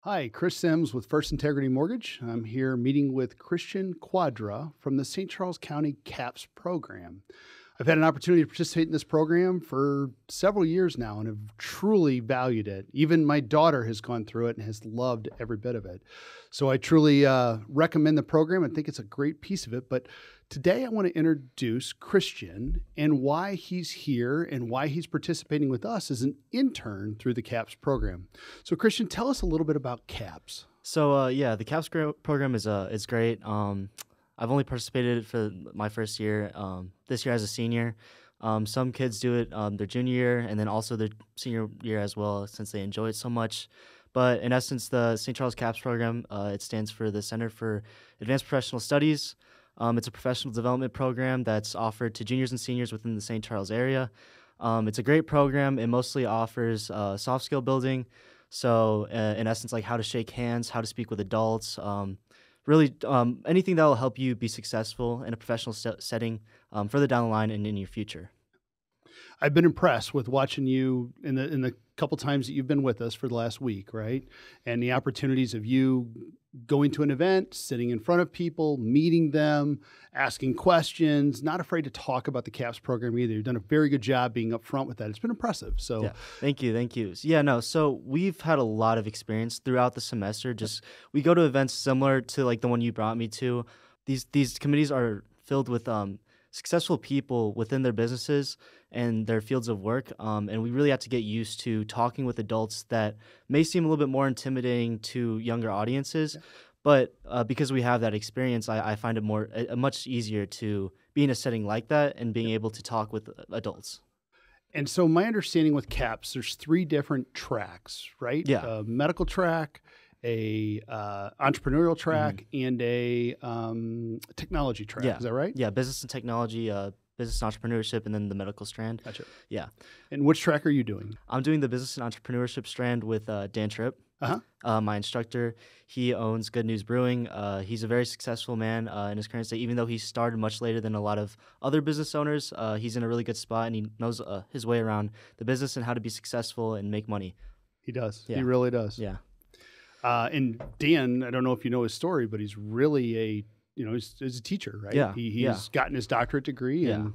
Hi, Chris Sims with First Integrity Mortgage. I'm here meeting with Christian Cuadra from the St. Charles County CAPS program. I've had an opportunity to participate in this program for several years now and have truly valued it. Even my daughter has gone through it and has loved every bit of it. So I truly recommend the program and think it's a great piece of it. But today I want to introduce Christian and why he's here and why he's participating with us as an intern through the CAPS program. So Christian, tell us a little bit about CAPS. So the CAPS program is great. I've only participated for my first year. This year as a senior. Some kids do it their junior year and then also their senior year as well, since they enjoy it so much. But in essence, the St. Charles CAPS program, it stands for the Center for Advanced Professional Studies. It's a professional development program that's offered to juniors and seniors within the St. Charles area. It's a great program. It mostly offers soft skill building. So, in essence, like how to shake hands, how to speak with adults, anything that will help you be successful in a professional setting further down the line and in your future. I've been impressed with watching you in the couple times that you've been with us for the last week, right? And the opportunities of you going to an event, sitting in front of people, meeting them, asking questions, not afraid to talk about the CAPS program either. You've done a very good job being upfront with that. It's been impressive. So Yeah, thank you, thank you. Yeah, no, so we've had a lot of experience throughout the semester. Just we go to events similar to like the one you brought me to. These committees are filled with successful people within their businesses and their fields of work, and we really have to get used to talking with adults that may seem a little bit more intimidating to younger audiences. But because we have that experience, I find it much easier to be in a setting like that and being able to talk with adults. And so my understanding with CAPS, there's three different tracks, right? Yeah. A medical track, a entrepreneurial hmm track, and a technology track. Yeah. Is that right? Yeah. Business and technology, business and entrepreneurship, and then the medical strand. Gotcha. Yeah. And which track are you doing? I'm doing the business and entrepreneurship strand with Dan Tripp. Uh-huh. My instructor. He owns Good News Brewing. He's a very successful man in his current state. Even though he started much later than a lot of other business owners, he's in a really good spot and he knows his way around the business and how to be successful and make money. He does. He Yeah. really does. Yeah. And Dan, I don't know if you know his story, but he's really he's a teacher, right? Yeah. He's Yeah. gotten his doctorate degree Yeah.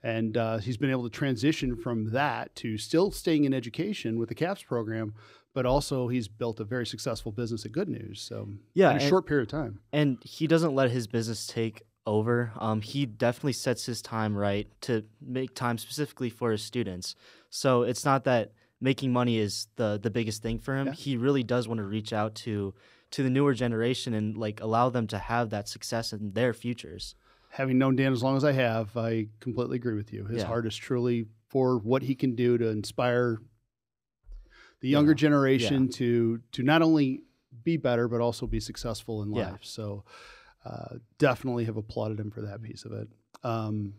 and he's been able to transition from that to still staying in education with the CAPS program, but also he's built a very successful business at Good News. So Yeah. in a short period of time. And he doesn't let his business take over. He definitely sets his time right to make time specifically for his students. So it's not that making money is the biggest thing for him. Yeah. He really does want to reach out to the newer generation and like allow them to have that success in their futures. Having known Dan as long as I have, I completely agree with you. His Yeah. heart is truly for what he can do to inspire the younger Yeah. generation to not only be better but also be successful in Yeah. life. So definitely have applauded him for that piece of it. In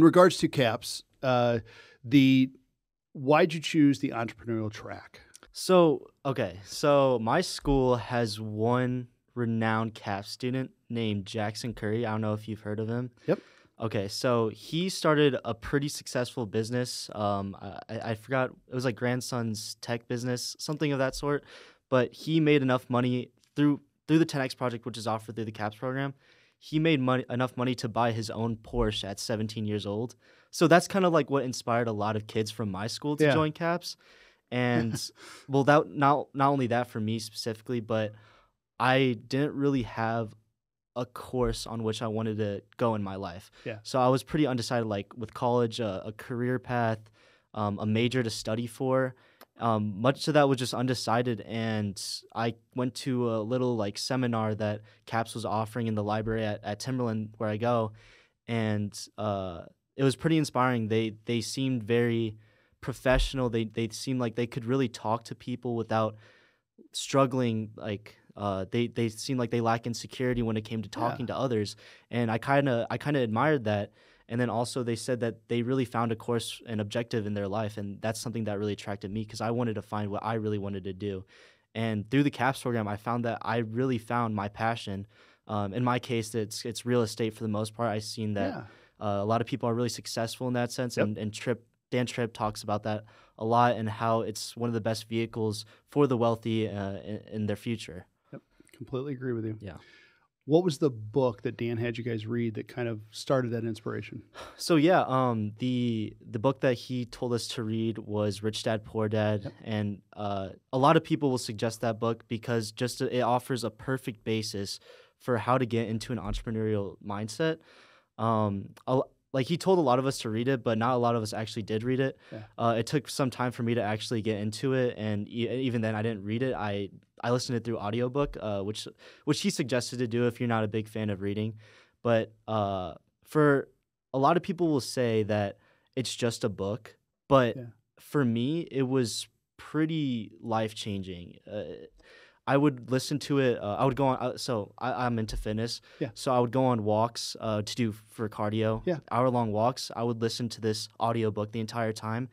regards to CAPS, the why'd you choose the entrepreneurial track? So my school has one renowned CAP student named Jackson Curry. I don't know if you've heard of him. Yep. Okay, so he started a pretty successful business. I forgot, it was like Grandson's tech business, something of that sort. But he made enough money through the 10X project, which is offered through the CAPS program. He made enough money to buy his own Porsche at 17 years old. So that's kind of like what inspired a lot of kids from my school to Yeah. join CAPS. And well, that not only that for me specifically, but I didn't really have a course on which I wanted to go in my life. Yeah. So I was pretty undecided, like with college, a career path, a major to study for. Much of that was just undecided, and I went to a little like seminar that CAPS was offering in the library at Timberland where I go, and it was pretty inspiring. They seemed very professional. They seemed like they could really talk to people without struggling. They seemed like they lack insecurity when it came to talking to others, and I kind of admired that. And then also they said that they really found a course and objective in their life, and that's something that really attracted me because I wanted to find what I really wanted to do. And through the CAPS program, I found that I really found my passion. In my case, it's real estate for the most part. I've seen that Yeah. a lot of people are really successful in that sense, Yep. and Tripp Dan Tripp talks about that a lot and how it's one of the best vehicles for the wealthy in their future. Yep. Completely agree with you. Yeah. What was the book that Dan had you guys read that kind of started that inspiration? So yeah, the book that he told us to read was Rich Dad Poor Dad, Yep. and a lot of people will suggest that book because it offers a perfect basis for how to get into an entrepreneurial mindset. Like he told a lot of us to read it, but not a lot of us actually did read it. Yeah. It took some time for me to actually get into it, and even then, I didn't read it. I listened to it through audiobook, which he suggested to do if you're not a big fan of reading. But for a lot of people will say that it's just a book, but Yeah. for me, it was pretty life changing. I would listen to it. I would go on. So I'm into fitness. Yeah. So I would go on walks to do for cardio. Yeah. Hour-long walks. I would listen to this audiobook the entire time,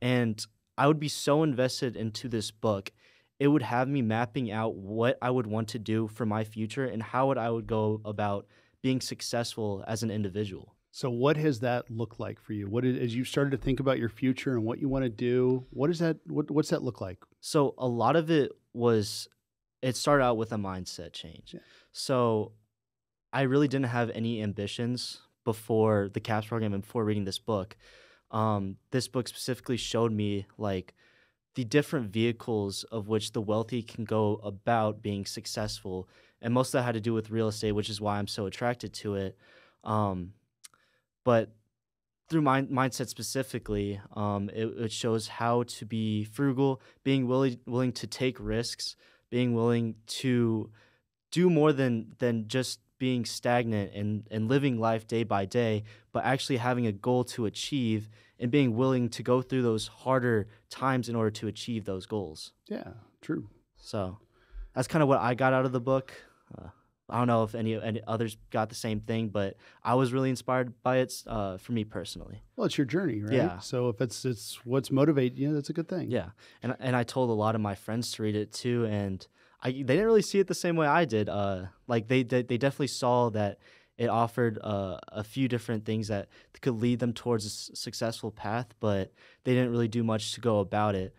and I would be so invested into this book. It would have me mapping out what I would want to do for my future and how I would go about being successful as an individual. So what has that looked like for you? As you started to think about your future and what you want to do, what's that look like? So a lot of it started out with a mindset change. Yeah. So I really didn't have any ambitions before the CAPS program and before reading this book. This book specifically showed me like the different vehicles of which the wealthy can go about being successful. And most of that had to do with real estate, which is why I'm so attracted to it. But through mindset specifically, it shows how to be frugal, being willing to take risks, being willing to do more than just being stagnant and living life day by day, but actually having a goal to achieve and being willing to go through those harder times in order to achieve those goals. Yeah, true. So that's kind of what I got out of the book. I don't know if any others got the same thing, but I was really inspired by it for me personally. Well, it's your journey, right? Yeah. So if it's what's motivating you, that's a good thing. Yeah, and I told a lot of my friends to read it too, and they didn't really see it the same way I did. Like they definitely saw that it offered a few different things that could lead them towards a successful path, but they didn't really do much to go about it.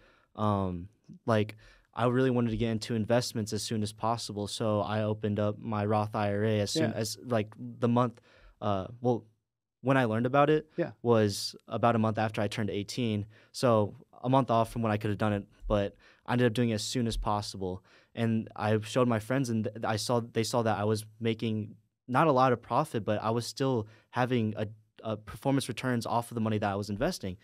Like I really wanted to get into investments as soon as possible, so I opened up my Roth IRA as soon as like the month. When I learned about it was about a month after I turned 18, so a month off from when I could have done it, but I ended up doing it as soon as possible. And I showed my friends, and they saw that I was making not a lot of profit, but I was still having a performance returns off of the money that I was investing.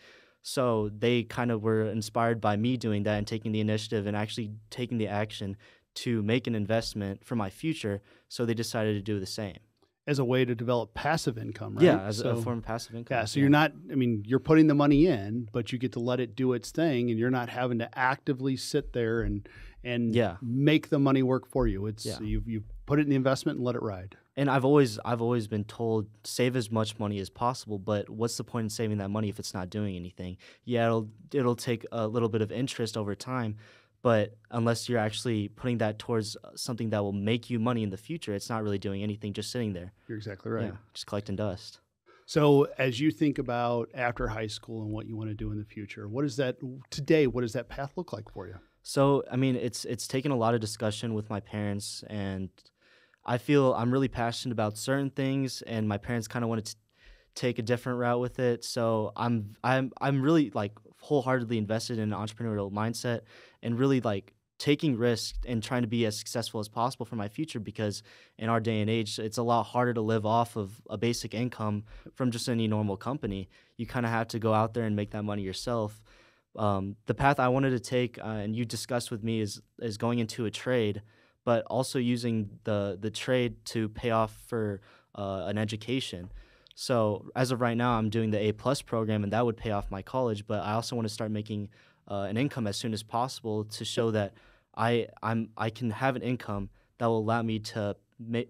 So they kind of were inspired by me doing that and taking the initiative and actually taking the action to make an investment for my future. So they decided to do the same. As a way to develop passive income, right? Yeah, as a form of passive income. Yeah, so you're not, you're putting the money in, but you get to let it do its thing, and you're not having to actively sit there and make the money work for you. It's you put it in the investment and let it ride. And I've always been told save as much money as possible, but what's the point in saving that money if it's not doing anything? Yeah, it'll take a little bit of interest over time, but unless you're actually putting that towards something that will make you money in the future, it's not really doing anything, just sitting there. You're exactly right. Yeah, just collecting dust. So as you think about after high school and what you want to do in the future, what does that path look like for you? So, I mean, it's taken a lot of discussion with my parents, and I feel I'm really passionate about certain things, and my parents kind of wanted to take a different route with it. So I'm really like wholeheartedly invested in an entrepreneurial mindset and really like taking risks and trying to be as successful as possible for my future, because in our day and age, it's a lot harder to live off of a basic income from just any normal company. You kind of have to go out there and make that money yourself. The path I wanted to take, and you discussed with me, is going into a trade, but also using the trade to pay off for an education. So as of right now, I'm doing the A+ program, and that would pay off my college. But I also want to start making an income as soon as possible to show that I can have an income that will allow me to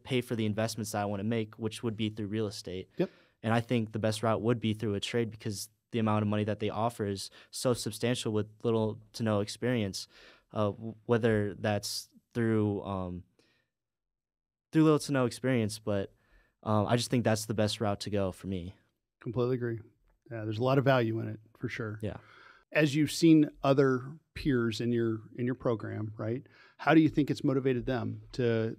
pay for the investments that I want to make, which would be through real estate. Yep. And I think the best route would be through a trade, because the amount of money that they offer is so substantial with little to no experience, whether that's through little to no experience. But I just think that's the best route to go for me. Completely agree. Yeah, there's a lot of value in it for for sure. Yeah. As you've seen other peers in your program, right? How do you think it's motivated them to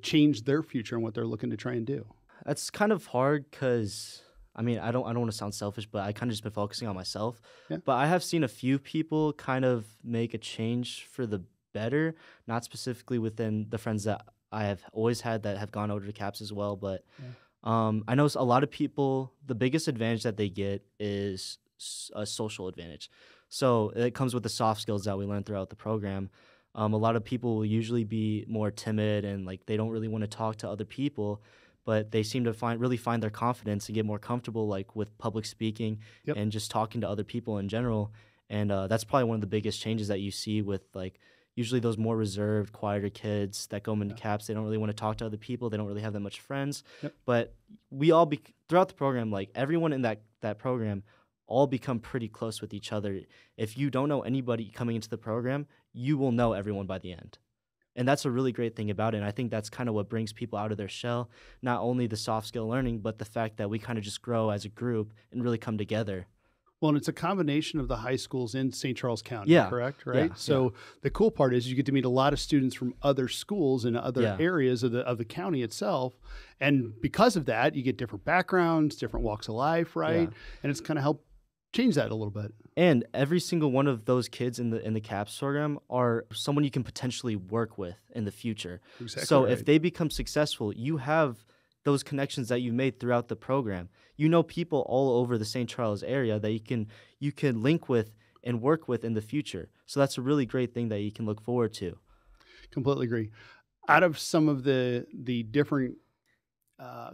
change their future and what they're looking to try and do? That's kind of hard because I mean I don't want to sound selfish, but I kind of just been focusing on myself. Yeah. But I have seen a few people kind of make a change for the better, not specifically within the friends that I have always had that have gone over to CAPS as well. But I know a lot of people. The biggest advantage that they get is a social advantage. So it comes with the soft skills that we learn throughout the program. A lot of people will usually be more timid and like they don't really want to talk to other people, but they seem to really find their confidence and get more comfortable like with public speaking Yep. and just talking to other people in general. And that's probably one of the biggest changes that you see with like usually those more reserved, quieter kids that go into CAPS. They don't really want to talk to other people. They don't really have that much friends. Yep. But we all throughout the program, like everyone in that program all become pretty close with each other. If you don't know anybody coming into the program, you will know everyone by the end. And that's a really great thing about it. And I think that's kind of what brings people out of their shell, not only the soft skill learning, but the fact that we kind of just grow as a group and really come together. Well, and it's a combination of the high schools in St. Charles County, Yeah. correct? Right. Yeah. So the cool part is you get to meet a lot of students from other schools and other Yeah. areas of the county itself, and because of that, you get different backgrounds, different walks of life, right? Yeah. And it's kind of helped change that a little bit. And every single one of those kids in the CAPS program are someone you can potentially work with in the future. Exactly So right. if they become successful, you have those connections that you've made throughout the program. You know people all over the St. Charles area that you can link with and work with in the future. So that's a really great thing that you can look forward to. Completely agree. Out of some of the different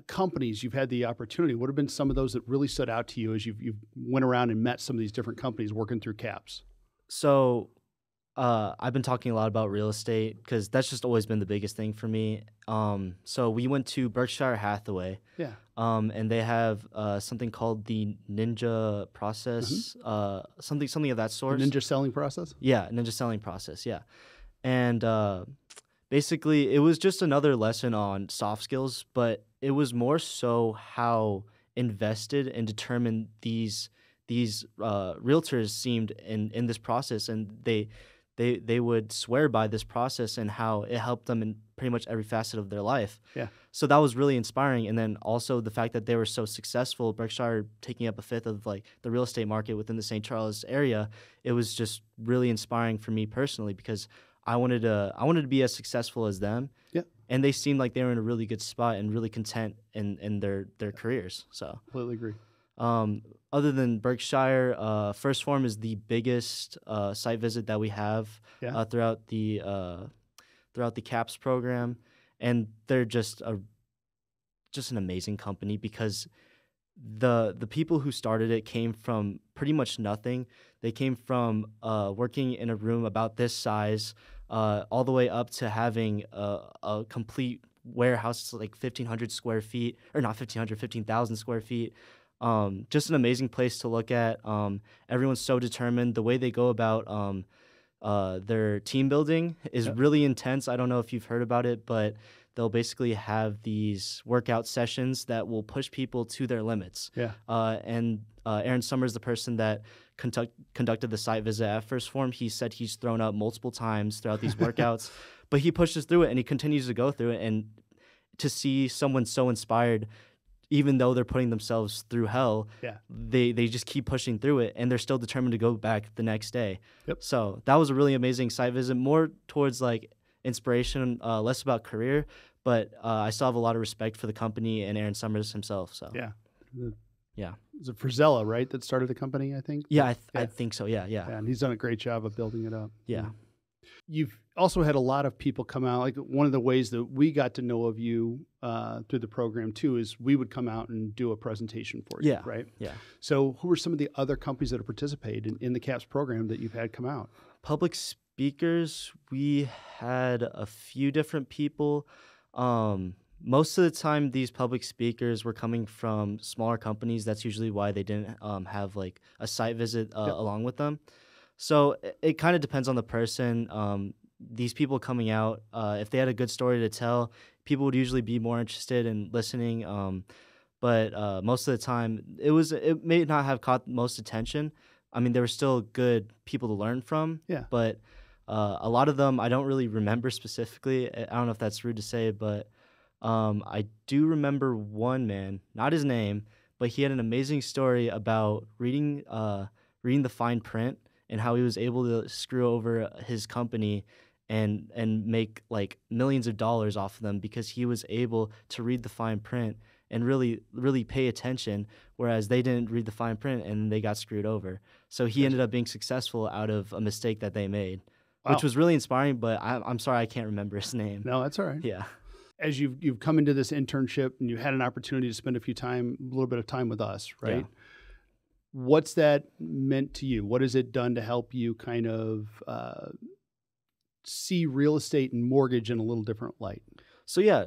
companies you've had the opportunity, what have been some of those that really stood out to you as you've went around and met some of these different companies working through CAPS? So I've been talking a lot about real estate because that's just always been the biggest thing for me. So we went to Berkshire Hathaway. Yeah. And they have something called the Ninja process, something of that sort. The Ninja selling process? Yeah, Ninja selling process, yeah. And basically, it was just another lesson on soft skills, but it was more so how invested and determined these realtors seemed in this process, and they would swear by this process and how it helped them in pretty much every facet of their life. Yeah. So that was really inspiring. And then also the fact that they were so successful, Berkshire taking up a fifth of like the real estate market within the St. Charles area, it was just really inspiring for me personally because I wanted to be as successful as them. Yeah. And they seemed like they were in a really good spot and really content in their careers. So Completely agree. other than Berkshire, First Form is the biggest site visit that we have throughout the CAPS program, and they're just an amazing company because the people who started it came from pretty much nothing. They came from working in a room about this size, all the way up to having a complete warehouse like 1,500 square feet, or not 1,500, 15,000 square feet. Just an amazing place to look at. Everyone's so determined. The way they go about their team building is really intense. I don't know if you've heard about it, but they'll basically have these workout sessions that will push people to their limits. Yeah. And Aaron Summers, the person that conducted the site visit at First Form, he said he's thrown up multiple times throughout these workouts, but he pushes through it and he continues to go through it. And to see someone so inspired, even though they're putting themselves through hell, they just keep pushing through it, and they're still determined to go back the next day. Yep. So that was a really amazing site visit, more towards like inspiration, less about career, but I still have a lot of respect for the company and Aaron Summers himself. So Yeah. yeah. Is it Frizella, right, that started the company, I think? Yeah, I think so. Yeah. And he's done a great job of building it up. Yeah. You've also had a lot of people come out. Like one of the ways that we got to know of you through the program too is we would come out and do a presentation for you, right? Yeah. So who are some of the other companies that have participated in the CAPS program that you've had come out? Public speakers, we had a few different people. Most of the time, these public speakers were coming from smaller companies. That's usually why they didn't have like a site visit along with them. So it kind of depends on the person. These people coming out, if they had a good story to tell, people would usually be more interested in listening. But most of the time, it may not have caught most attention. I mean, they were still good people to learn from. Yeah. But a lot of them I don't really remember specifically. I don't know if that's rude to say, but I do remember one man, not his name, but he had an amazing story about reading the fine print and how he was able to screw over his company and make like millions of dollars off of them because he was able to read the fine print and really pay attention, whereas they didn't read the fine print and they got screwed over. So he ended up being successful out of a mistake that they made, which Wow. was really inspiring. But I'm sorry I can't remember his name. No, that's all right. Yeah. As you've come into this internship and you had an opportunity to spend a little bit of time with us, right? Yeah. What's that meant to you? What has it done to help you kind of see real estate and mortgage in a little different light? So yeah,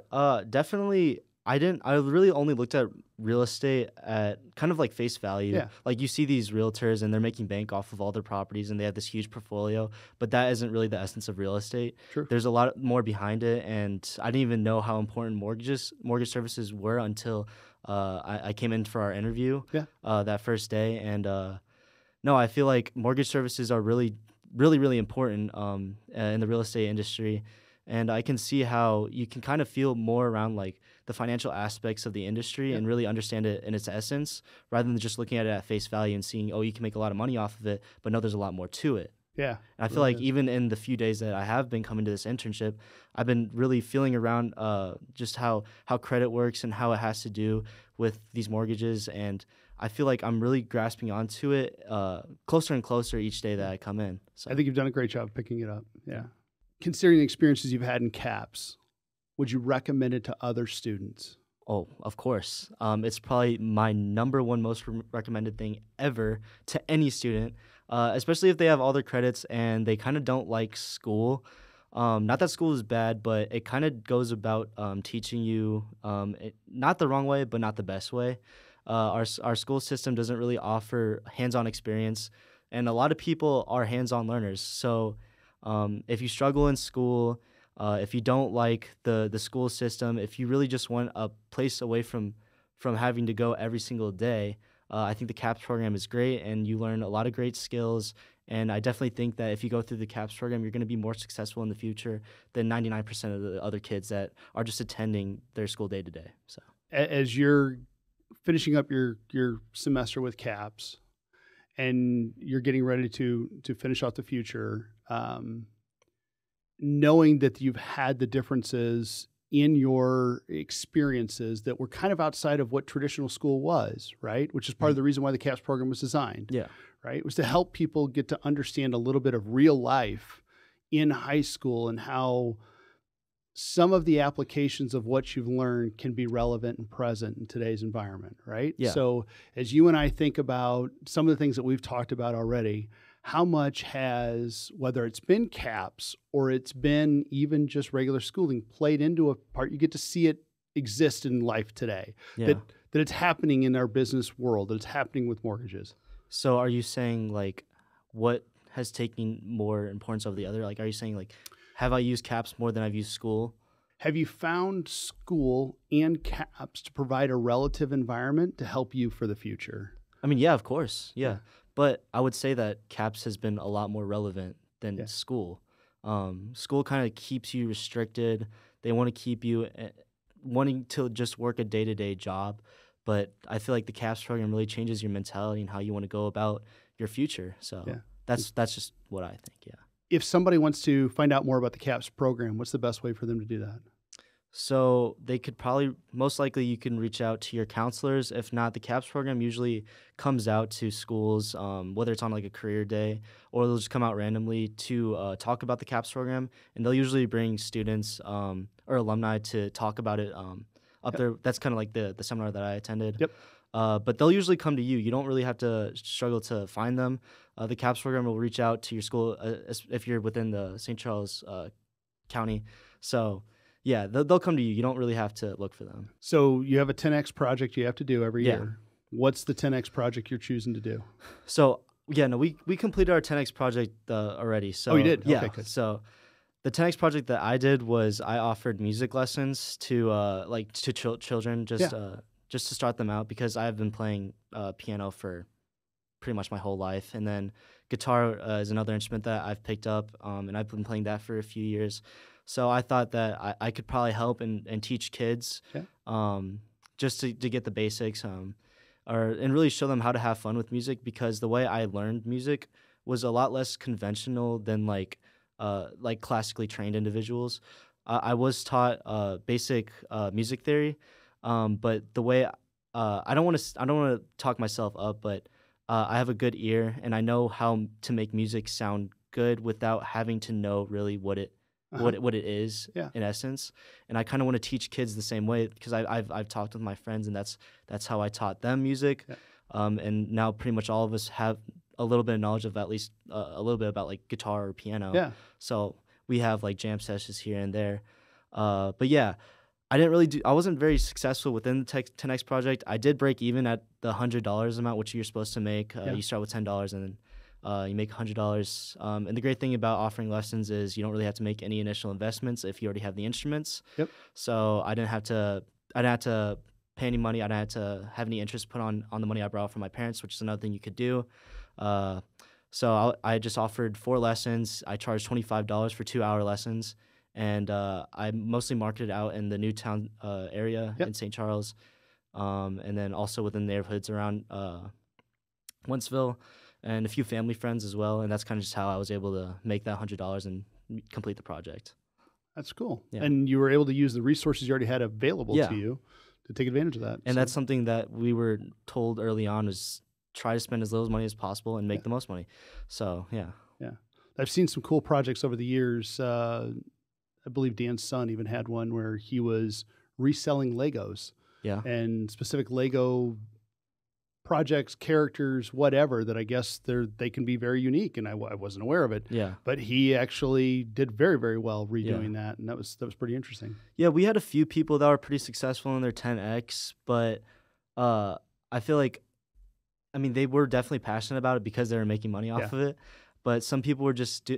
definitely. I really only looked at real estate at kind of like face value. Yeah. Like you see these realtors and they're making bank off of all their properties and they have this huge portfolio, but that isn't really the essence of real estate. True. There's a lot more behind it, and I didn't even know how important mortgage services were until I came in for our interview. Yeah. That first day, and no, I feel like mortgage services are really important in the real estate industry. And I can see how you can kind of feel more around like the financial aspects of the industry and really understand it in its essence, rather than just looking at it at face value and seeing, oh, you can make a lot of money off of it, but no, there's a lot more to it. Yeah. And I feel like even in the few days that I have been coming to this internship, I've been really feeling around just how credit works and how it has to do with these mortgages. And I feel like I'm really grasping onto it closer and closer each day that I come in. So I think you've done a great job picking it up. Yeah. Considering the experiences you've had in CAPS, would you recommend it to other students? Oh, of course. It's probably my number one most recommended thing ever to any student, especially if they have all their credits and they kind of don't like school. Not that school is bad, but it kind of goes about teaching you not the wrong way, but not the best way. Our school system doesn't really offer hands-on experience, and a lot of people are hands-on learners. So if you struggle in school, if you don't like the school system, if you really just want a place away from having to go every single day, I think the CAPS program is great, and you learn a lot of great skills. And I definitely think that if you go through the CAPS program, you're going to be more successful in the future than 99% of the other kids that are just attending their school day to day. So, as you're finishing up your semester with CAPS, and you're getting ready to finish off the future, knowing that you've had the differences in your experiences that were kind of outside of what traditional school was, right? Which is part of the reason why the CAPS program was designed. yeah. Right? It was to help people get to understand a little bit of real life in high school and how some of the applications of what you've learned can be relevant and present in today's environment, right? Yeah. So as you and I think about some of the things that we've talked about already, how much has, whether it's been CAPS or it's been even just regular schooling, played into a part? You get to see it exist in life today, Yeah. that it's happening in our business world, that it's happening with mortgages. So are you saying like what has taken more importance over the other? Like, are you saying like, have I used CAPS more than I've used school? Have you found school and CAPS to provide a relative environment to help you for the future? I mean, yeah, of course. Yeah. But I would say that CAPS has been a lot more relevant than school. School kind of keeps you restricted. They want to keep you wanting to just work a day-to-day job. But I feel like the CAPS program really changes your mentality and how you want to go about your future. So that's just what I think, yeah. If somebody wants to find out more about the CAPS program, what's the best way for them to do that? So they could probably, most likely you can reach out to your counselors. If not, the CAPS program usually comes out to schools, whether it's on like a career day or they'll just come out randomly to talk about the CAPS program. And they'll usually bring students or alumni to talk about it up there. That's kind of like the seminar that I attended. Yep. But they'll usually come to you. You don't really have to struggle to find them. The CAPS program will reach out to your school if you're within the St. Charles County. So, yeah, they'll come to you. You don't really have to look for them. So you have a 10X project you have to do every year. What's the 10X project you're choosing to do? So, yeah, no, we completed our 10X project already. So, oh, you did? Yeah. Okay, good. So the 10X project that I did was I offered music lessons to children just to start them out because I have been playing piano for pretty much my whole life. And then guitar is another instrument that I've picked up, and I've been playing that for a few years. So I thought that I could probably help and teach kids, just to get the basics, and really show them how to have fun with music, because the way I learned music was a lot less conventional than like classically trained individuals. I was taught basic music theory, but the way I don't want to talk myself up, but I have a good ear and I know how to make music sound good without having to know really what it is in essence. And I kind of want to teach kids the same way, because I've talked with my friends, and that's how I taught them music. And now pretty much all of us have a little bit of knowledge of at least a little bit about like guitar or piano. So we have like jam sessions here and there. But yeah, I wasn't very successful within the 10X project. I did break even at the $100 amount, which you're supposed to make. You start with $10 and then you make $100. And the great thing about offering lessons is you don't really have to make any initial investments if you already have the instruments. So I didn't have to pay any money. I didn't have to have any interest put on the money I brought from my parents, which is another thing you could do. So I just offered 4 lessons. I charged $25 for 2-hour lessons. And I mostly marketed out in the Newtown area in St. Charles, and then also within the neighborhoods around Wentzville, and a few family friends as well. And that's kind of just how I was able to make that $100 and complete the project. That's cool. And you were able to use the resources you already had available to you to take advantage of that. And that's something that we were told early on, is try to spend as little money as possible and make the most money. So, yeah. I've seen some cool projects over the years. I believe Dan's son even had one where he was reselling Legos. And specific Lego projects, characters, whatever, that I guess they can be very unique, and I wasn't aware of it. But he actually did very, very well redoing that, and that was pretty interesting. We had a few people that were pretty successful in their 10X, but I feel like, I mean, they were definitely passionate about it because they were making money off of it. But some people were just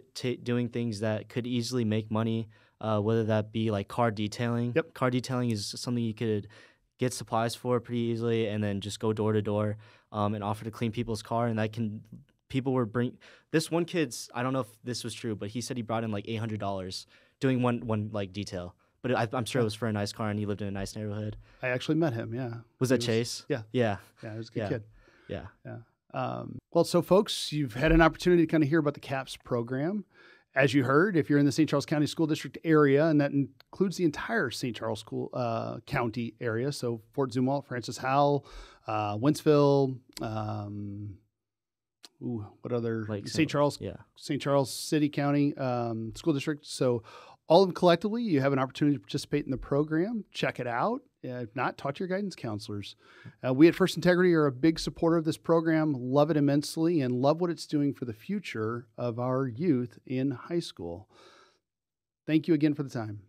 doing things that could easily make money, whether that be like car detailing. Car detailing is something you could get supplies for pretty easily, and then just go door to door and offer to clean people's car. And people were this one kid's, I don't know if this was true, but he said he brought in like $800 doing one like detail. But I'm sure it was for a nice car, and he lived in a nice neighborhood. I actually met him. Was that Chase? Yeah, he was a good kid. Yeah. Well, so folks, you've had an opportunity to kind of hear about the CAPS program. As you heard, if you're in the St. Charles County School District area, and that includes the entire St. Charles County area, so Fort Zumwalt, Francis Howell, Wentzville, what other? St. Charles City County School District. So all of them collectively, you have an opportunity to participate in the program. Check it out. If not, talk to your guidance counselors. We at First Integrity are a big supporter of this program, love it immensely, and love what it's doing for the future of our youth in high school. Thank you again for the time.